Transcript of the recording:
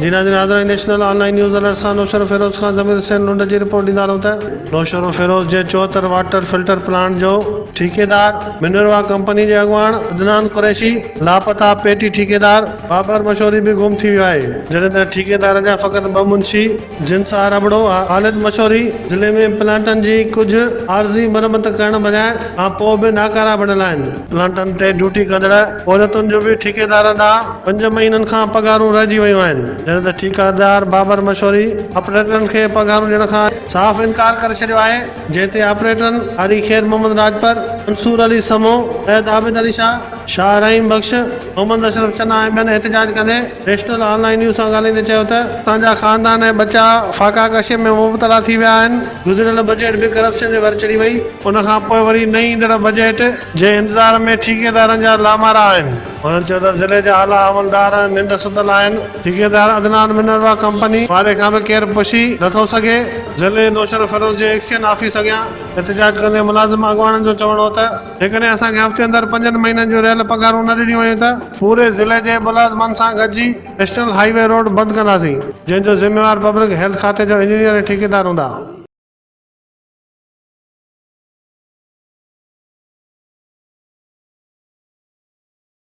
जीना नाज़रीन national online news alert सां नौशर फिरोज खान ज़मीर हुसैन लुंड जी report ॾींदा रहूं था। नौशर फिरोज जे 74 वाटर फिल्टर प्लांट जो ठेकेदार मिनरवा कंपनी जे अॻुवाण अदनान कुरैशी लापता पेटी ठेकेदार बाबर मशहूरी भी गुम थी वियो आहे। जॾहिं त ठेकेदार जा फ़क़ति 2 मुंशी जिनसा रबड़ो हालिद मशहूरी ज़िले में प्लांटन जी कुछ आर्ज़ी मरम्मत करण बजाए खां पोइ बि नाकारा बणियल आहिनि। प्लांटन ते ड्यूटी कंदड़ औरतुनि जो बि ठेकेदार ॾांहुं 5 महीननि खां पगारूं रहिजी वियूं आहिनि। जॾहिं त ठेकेदार बाबर मशहूरी ऑपरेटरनि खे पगारूं ॾियण खां साफ़ इनकार करे छॾियो आहे। जंहिं ते ऑपरेटरनि हरी खैर मोहम्मद राजपर मंसूर अली समो सैयद आबिद अली शाह रहीम बख्श मोहम्मद अशरफ चन्ना ऐं ॿियनि एहतजाज कंदे नेशनल ऑनलाइन न्यूज़ सां ॻाल्हाईंदे चयो त असांजा ख़ानदान ऐं बच्चा फाका कशे में मुबतला थी विया आहिनि। गुज़िरियल बजट बि करप्शन जे भर चढ़ी वई। उन खां पोइ वरी नई ईंदड़ बजट जे इंतज़ार में ठेकेदारनि जा लामारा आहिनि। उन्हनि चयो त ज़िले जा आला अमलदार निंड सुतल आहिनि। ठेकेदार अदनान मिनरवा कंपनी वारे खां बि केरु पुछी नथो सघे। ज़िले नौशर फिरोज जे एक्शन ऑफिस अॻियां एहतजाज कंदे मुलाज़िम अॻुवाणनि जो चवणो हो त जेकॾहिं असांखे हफ़्ते अंदरि 5 महीननि जो रियल पगारूं न ॾिनियूं वयूं त पूरे ज़िले जे मुलाज़िमनि सां गॾिजी नेशनल हाईवे रोड बंदि कंदासीं, जंहिंजो ज़िम्मेवार पब्लिक हेल्थ खाते जो इंजीनियर ऐं ठेकेदार हूंदा।